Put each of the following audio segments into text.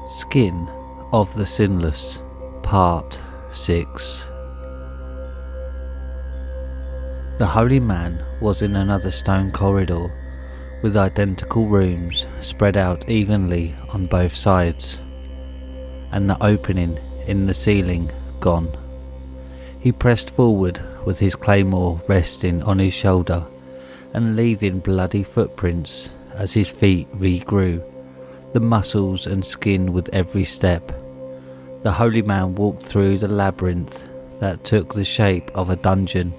Skin of the Sinless, Part 6. The holy man was in another stone corridor, with identical rooms spread out evenly on both sides, and the opening in the ceiling gone. He pressed forward with his claymore resting on his shoulder and leaving bloody footprints as his feet regrew, the muscles and skin with every step. The holy man walked through the labyrinth that took the shape of a dungeon.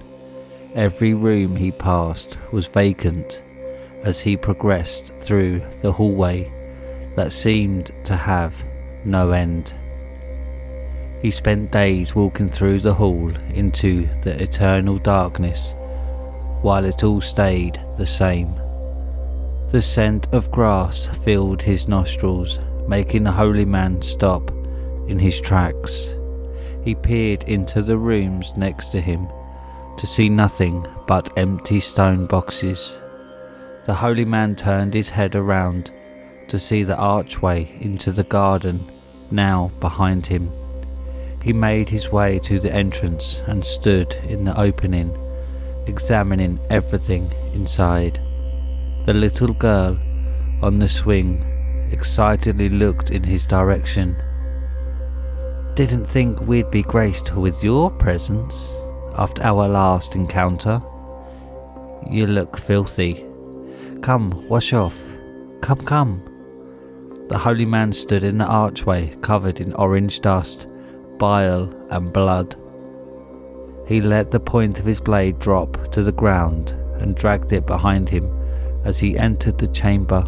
Every room he passed was vacant as he progressed through the hallway that seemed to have no end. He spent days walking through the hall into the eternal darkness, while it all stayed the same. The scent of grass filled his nostrils, making the holy man stop in his tracks. He peered into the rooms next to him to see nothing but empty stone boxes. The holy man turned his head around to see the archway into the garden now behind him. He made his way to the entrance and stood in the opening, examining everything inside. The little girl on the swing excitedly looked in his direction. "Didn't think we'd be graced with your presence after our last encounter. You look filthy. Come, wash off. Come. The holy man stood in the archway covered in orange dust, bile and blood. He let the point of his blade drop to the ground and dragged it behind him as he entered the chamber,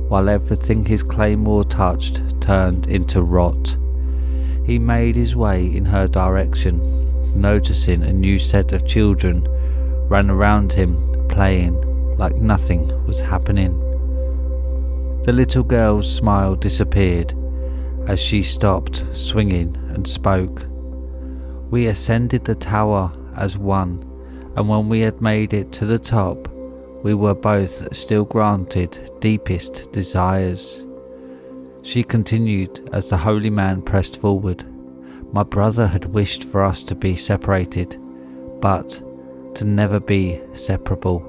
while everything his claymore touched turned into rot. He made his way in her direction, noticing a new set of children ran around him, playing like nothing was happening. The little girl's smile disappeared as she stopped swinging and spoke. "We ascended the tower as one, and when we had made it to the top, we were both still granted deepest desires." She continued as the holy man pressed forward. "My brother had wished for us to be separated, but to never be separable.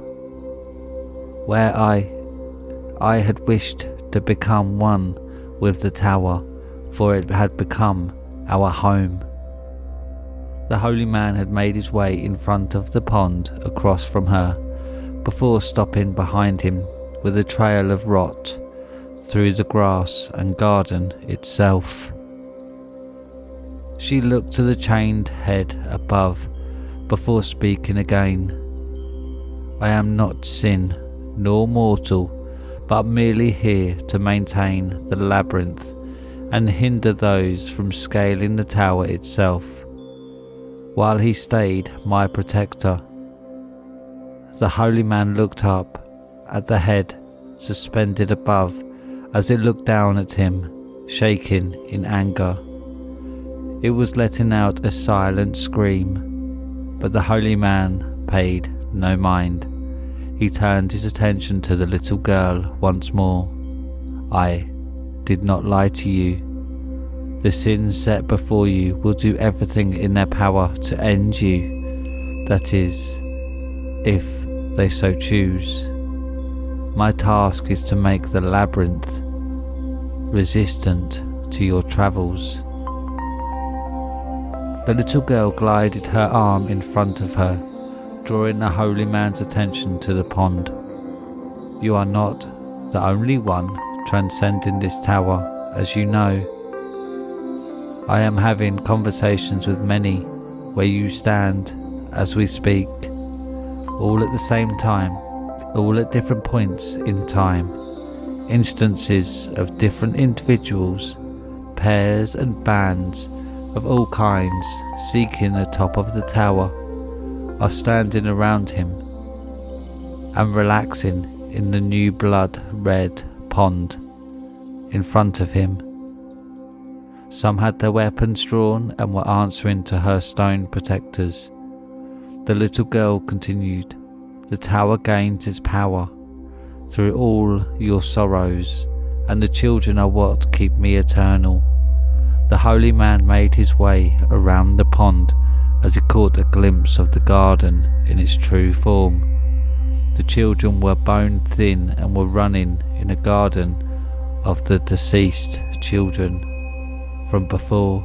Where I had wished to become one with the tower, for it had become our home." The holy man had made his way in front of the pond across from her, before stopping behind him with a trail of rot through the grass and garden itself. She looked to the chained head above before speaking again. "I am not sin, nor mortal, but merely here to maintain the labyrinth and hinder those from scaling the tower itself, while he stayed my protector." The holy man looked up at the head suspended above as it looked down at him, shaking in anger. It was letting out a silent scream, but the holy man paid no mind. He turned his attention to the little girl once more. "I did not lie to you. The sins set before you will do everything in their power to end you. That is, if they so choose. My task is to make the labyrinth resistant to your travels." The little girl glided her arm in front of her, drawing the holy man's attention to the pond. "You are not the only one transcending this tower, as you know. I am having conversations with many where you stand as we speak, all at the same time, all at different points in time. Instances of different individuals, pairs and bands of all kinds seeking the top of the tower, are standing around him and relaxing in the new blood-red pond in front of him. Some had their weapons drawn and were answering to her stone protectors." The little girl continued. "The tower gains its power through all your sorrows and the children are what keep me eternal. The holy man made his way around the pond as he caught a glimpse of the garden in its true form. The children were bone thin and were running in a garden of the deceased children from before.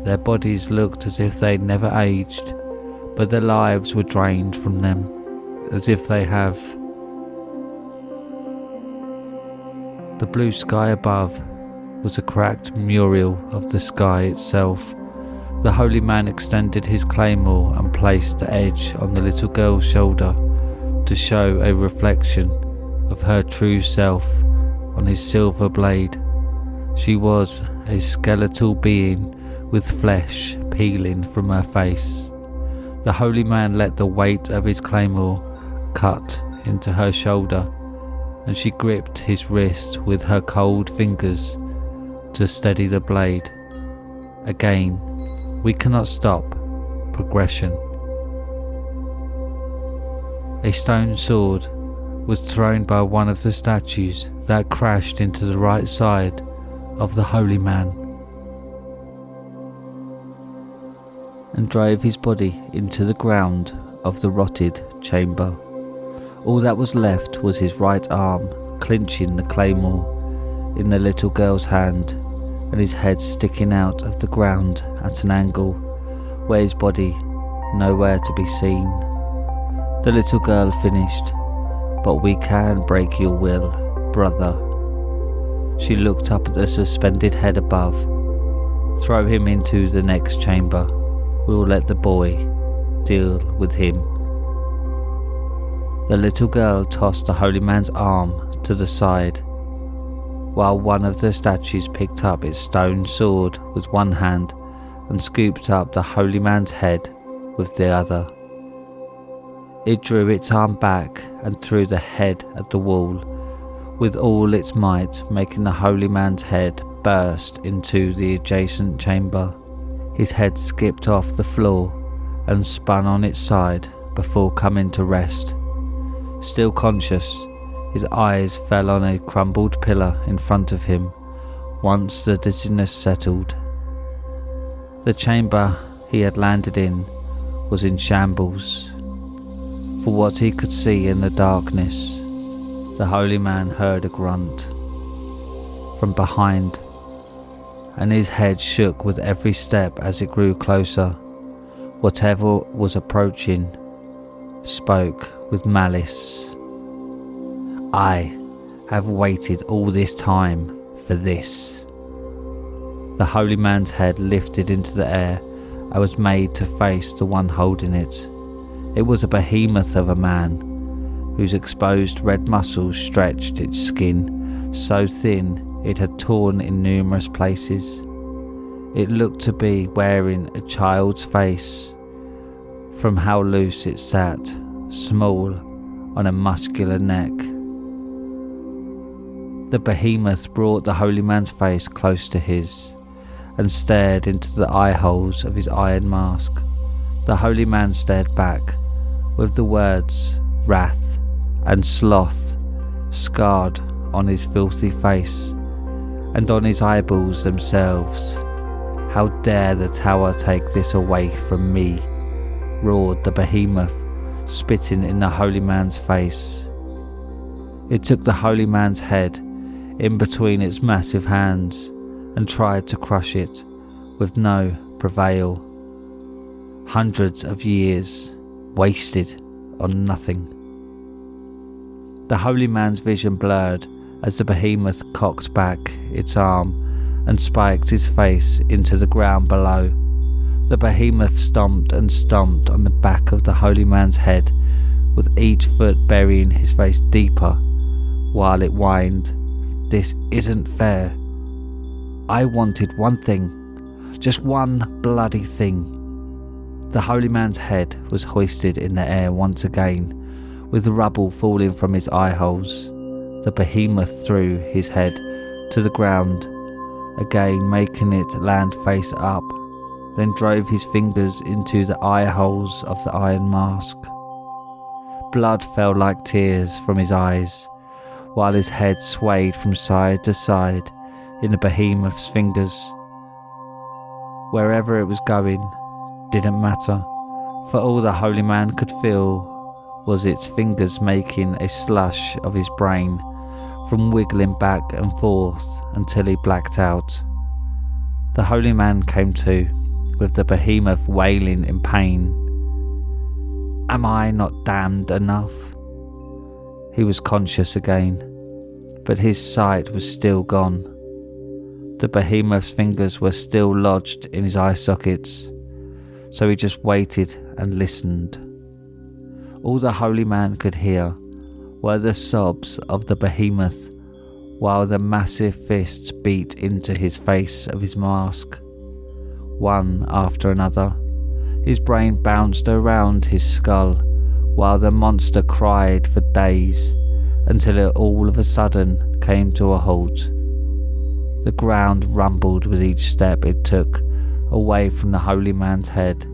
Their bodies looked as if they'd never aged, but their lives were drained from them, as if they have. The blue sky above was a cracked mural of the sky itself. The holy man extended his claymore and placed the edge on the little girl's shoulder to show a reflection of her true self on his silver blade. She was a skeletal being with flesh peeling from her face. The holy man let the weight of his claymore cut into her shoulder, and she gripped his wrist with her cold fingers to steady the blade. Again, we cannot stop progression. A stone sword was thrown by one of the statues that crashed into the right side of the holy man and drove his body into the ground of the rotted chamber. All that was left was his right arm clinching the claymore in the little girl's hand, and his head sticking out of the ground at an angle where his body nowhere to be seen. The little girl finished, "But we can break your will, brother." She looked up at the suspended head above. "Throw him into the next chamber. We'll let the boy deal with him." The little girl tossed the holy man's arm to the side, while one of the statues picked up its stone sword with one hand and scooped up the holy man's head with the other. It drew its arm back and threw the head at the wall with all its might, making the holy man's head burst into the adjacent chamber. His head skipped off the floor and spun on its side before coming to rest. Still conscious, his eyes fell on a crumbled pillar in front of him once the dizziness settled. The chamber he had landed in was in shambles. For what he could see in the darkness, the holy man heard a grunt from behind, and his head shook with every step as it grew closer. Whatever was approaching spoke with malice. "I have waited all this time for this." The holy man's head lifted into the air and was made to face the one holding it. It was a behemoth of a man, whose exposed red muscles stretched its skin so thin it had torn in numerous places. It looked to be wearing a child's face from how loose it sat, small on a muscular neck. The behemoth brought the holy man's face close to his and stared into the eye holes of his iron mask. The holy man stared back, with the words wrath and sloth scarred on his filthy face and on his eyeballs themselves. "How dare the tower take this away from me?" roared the behemoth, spitting in the holy man's face. It took the holy man's head in between its massive hands and tried to crush it with no prevail. Hundreds of years wasted on nothing. The holy man's vision blurred as the behemoth cocked back its arm and spiked his face into the ground below. The behemoth stomped and stomped on the back of the holy man's head, with each foot burying his face deeper while it whined, "This isn't fair. I wanted one thing, just one bloody thing." The holy man's head was hoisted in the air once again, with rubble falling from his eye holes. The behemoth threw his head to the ground, again making it land face up, then drove his fingers into the eye holes of the iron mask. Blood fell like tears from his eyes, while his head swayed from side to side in the behemoth's fingers. Wherever it was going didn't matter, for all the holy man could feel was its fingers making a slush of his brain from wiggling back and forth until he blacked out. The holy man came to, with the behemoth wailing in pain. "Am I not damned enough?" He was conscious again, but his sight was still gone. The behemoth's fingers were still lodged in his eye sockets, so he just waited and listened. All the holy man could hear were the sobs of the behemoth, while the massive fists beat into his face of his mask. One after another, his brain bounced around his skull, while the monster cried for days, until it all of a sudden came to a halt. The ground rumbled with each step it took away from the holy man's head,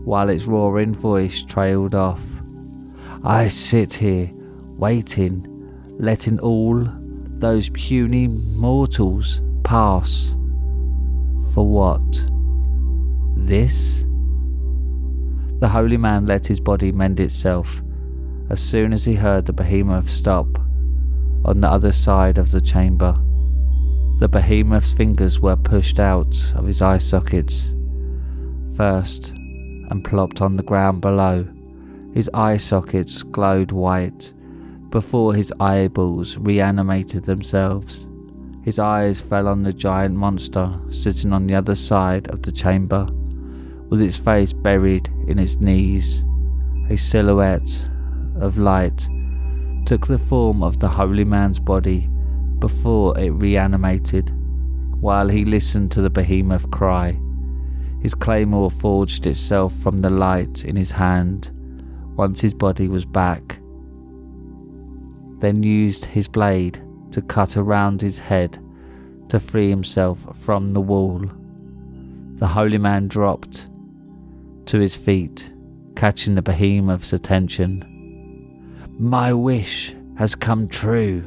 while its roaring voice trailed off. "I sit here, waiting, letting all those puny mortals pass. For what? This?" The holy man let his body mend itself as soon as he heard the behemoth stop on the other side of the chamber. The behemoth's fingers were pushed out of his eye sockets first and plopped on the ground below. His eye sockets glowed white before his eyeballs reanimated themselves. His eyes fell on the giant monster sitting on the other side of the chamber, with its face buried in its knees. A silhouette of light took the form of the holy man's body before it reanimated, while he listened to the behemoth cry. His claymore forged itself from the light in his hand once his body was back, then used his blade to cut around his head to free himself from the wall. The holy man dropped to his feet, catching the behemoth's attention. "My wish has come true."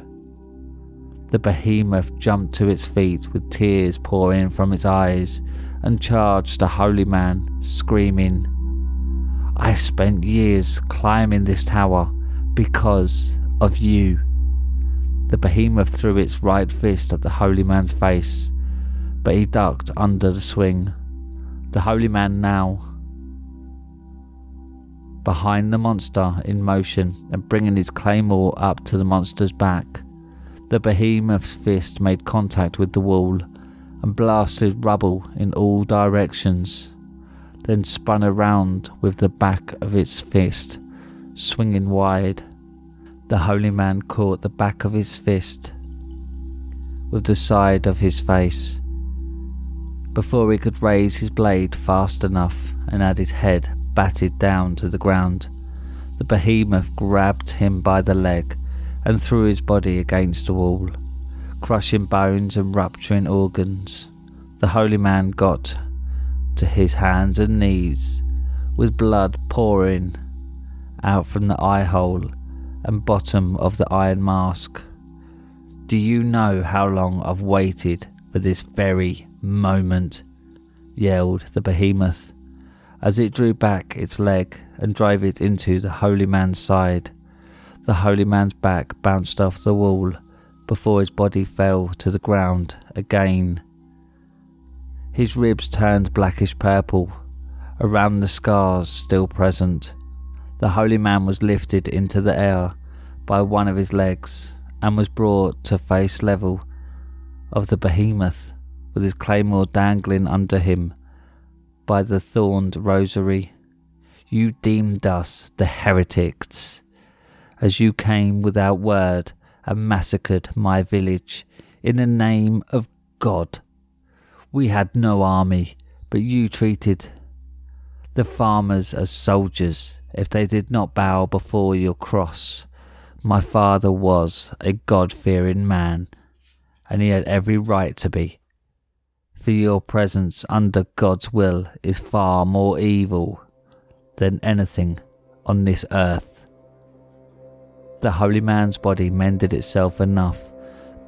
The behemoth jumped to its feet with tears pouring from its eyes and charged the holy man, screaming, "I spent years climbing this tower because of you." The behemoth threw its right fist at the holy man's face, but he ducked under the swing. The holy man now behind the monster in motion and bringing his claymore up to the monster's back. The behemoth's fist made contact with the wall and blasted rubble in all directions, then spun around with the back of its fist swinging wide. The holy man caught the back of his fist with the side of his face before he could raise his blade fast enough and had his head batted down to the ground. The behemoth grabbed him by the leg and threw his body against the wall, crushing bones and rupturing organs. The holy man got to his hands and knees with blood pouring out from the eye hole and bottom of the iron mask. "Do you know how long I've waited for this very moment?" yelled the behemoth as it drew back its leg and drove it into the holy man's side. The holy man's back bounced off the wall before his body fell to the ground again. His ribs turned blackish purple around the scars still present. The holy man was lifted into the air by one of his legs and was brought to face level of the behemoth, with his claymore dangling under him by the thorned rosary. "You deemed us the heretics as you came without word and massacred my village in the name of God. We had no army, but you treated the farmers as soldiers if they did not bow before your cross. My father was a God-fearing man, and he had every right to be, for your presence under God's will is far more evil than anything on this earth." The holy man's body mended itself enough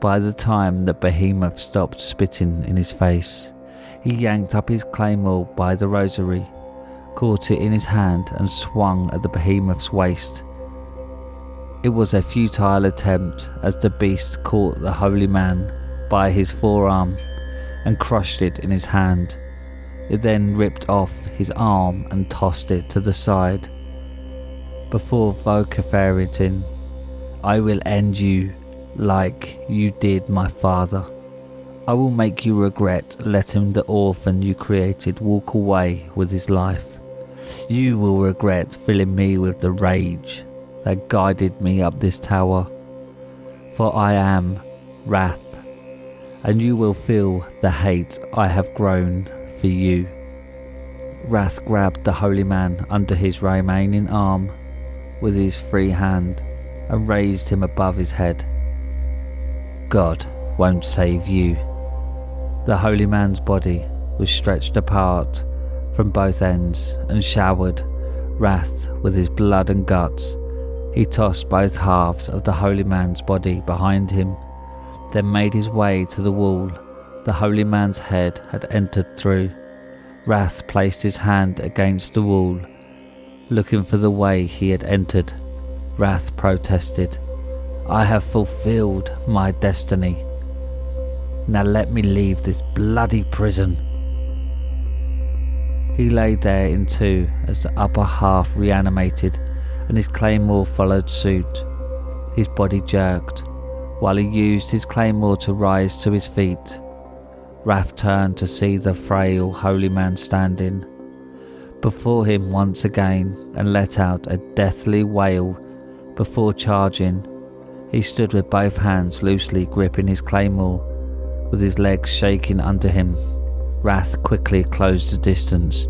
by the time the behemoth stopped spitting in his face. He yanked up his claymore by the rosary, caught it in his hand and swung at the behemoth's waist. It was a futile attempt, as the beast caught the holy man by his forearm and crushed it in his hand. It then ripped off his arm and tossed it to the side, before vociferating, "I will end you like you did my father. I will make you regret letting the orphan you created walk away with his life. You will regret filling me with the rage that guided me up this tower. For I am wrath, and you will feel the hate I have grown for you." Wrath grabbed the holy man under his remaining arm with his free hand and raised him above his head. "God won't save you." The holy man's body was stretched apart from both ends and showered wrath with his blood and guts. He tossed both halves of the holy man's body behind him, then made his way to the wall the holy man's head had entered through. Wrath placed his hand against the wall, looking for the way he had entered. Wrath protested, "I have fulfilled my destiny. Now let me leave this bloody prison." He lay there in two as the upper half reanimated and his claymore followed suit. His body jerked while he used his claymore to rise to his feet. Wrath turned to see the frail holy man standing before him once again and let out a deathly wail before charging. He stood with both hands loosely gripping his claymore, with his legs shaking under him. Wrath quickly closed the distance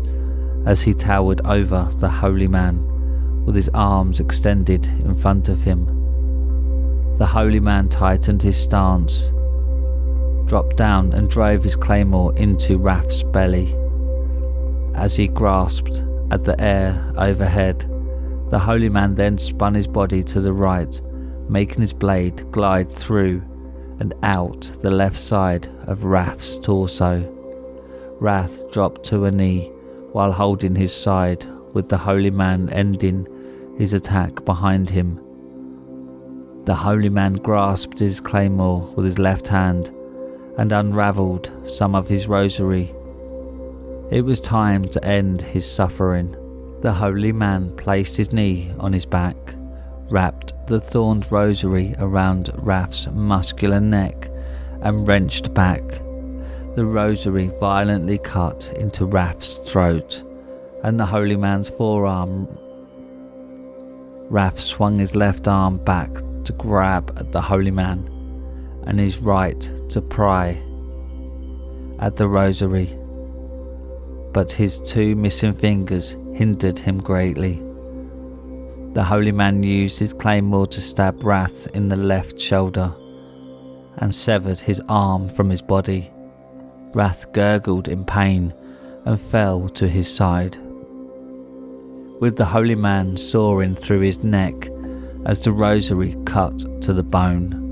as he towered over the holy man with his arms extended in front of him. The holy man tightened his stance, dropped down and drove his claymore into Wrath's belly. As he grasped at the air overhead, the holy man then spun his body to the right, making his blade glide through and out the left side of Wrath's torso. Wrath dropped to a knee while holding his side, with the holy man ending his attack behind him. The holy man grasped his claymore with his left hand and unravelled some of his rosary. It was time to end his suffering. The holy man placed his knee on his back, wrapped the thorned rosary around Wrath's muscular neck and wrenched back. The rosary violently cut into Wrath's throat and the holy man's forearm. Wrath swung his left arm back to grab at the holy man and his right to pry at the rosary, but his two missing fingers hindered him greatly. The holy man used his claymore to stab Wrath in the left shoulder and severed his arm from his body. Wrath gurgled in pain and fell to his side, with the holy man sawing through his neck as the rosary cut to the bone.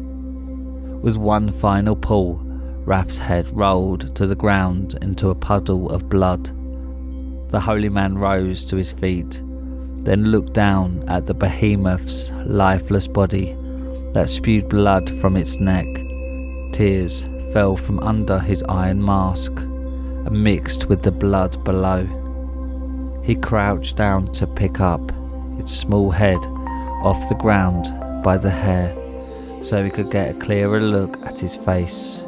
With one final pull, Wrath's head rolled to the ground into a puddle of blood. The holy man rose to his feet, then looked down at the behemoth's lifeless body that spewed blood from its neck. Tears fell from under his iron mask and mixed with the blood below. He crouched down to pick up its small head off the ground by the hair so he could get a clearer look at his face.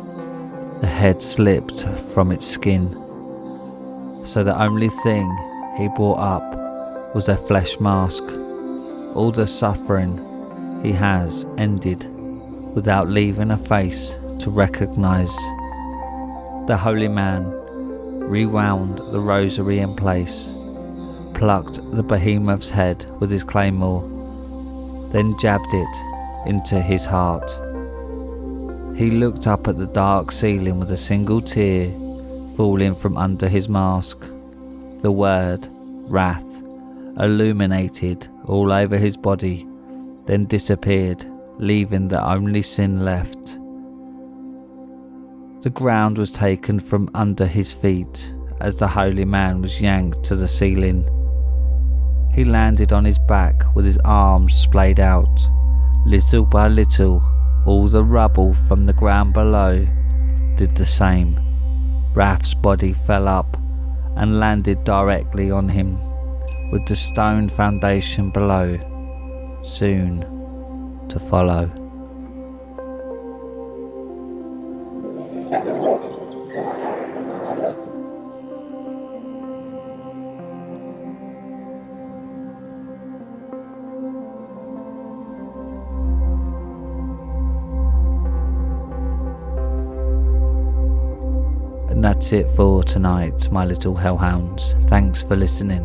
The head slipped from its skin, so the only thing he brought up was a flesh mask. All the suffering he has ended without leaving a face to recognize. The holy man rewound the rosary in place, plucked the behemoth's head with his claymore, then jabbed it into his heart. He looked up at the dark ceiling with a single tear falling from under his mask. The word wrath illuminated all over his body, then disappeared, leaving the only sin left. The ground was taken from under his feet as the holy man was yanked to the ceiling. He landed on his back with his arms splayed out. Little by little, all the rubble from the ground below did the same. Raf's body fell up and landed directly on him, with the stone foundation below soon to follow. And that's it for tonight, my little hellhounds. Thanks for listening.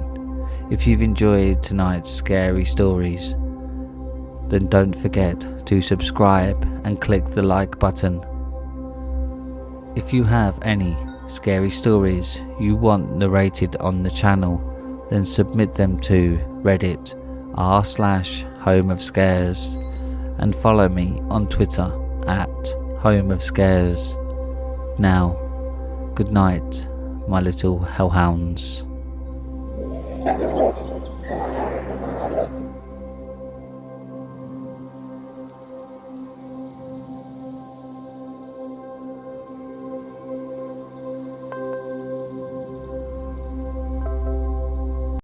If you've enjoyed tonight's scary stories, then don't forget to subscribe and click the like button. If you have any scary stories you want narrated on the channel, then submit them to Reddit r/homeofscares and follow me on Twitter at homeofscares. Now, good night, my little hellhounds.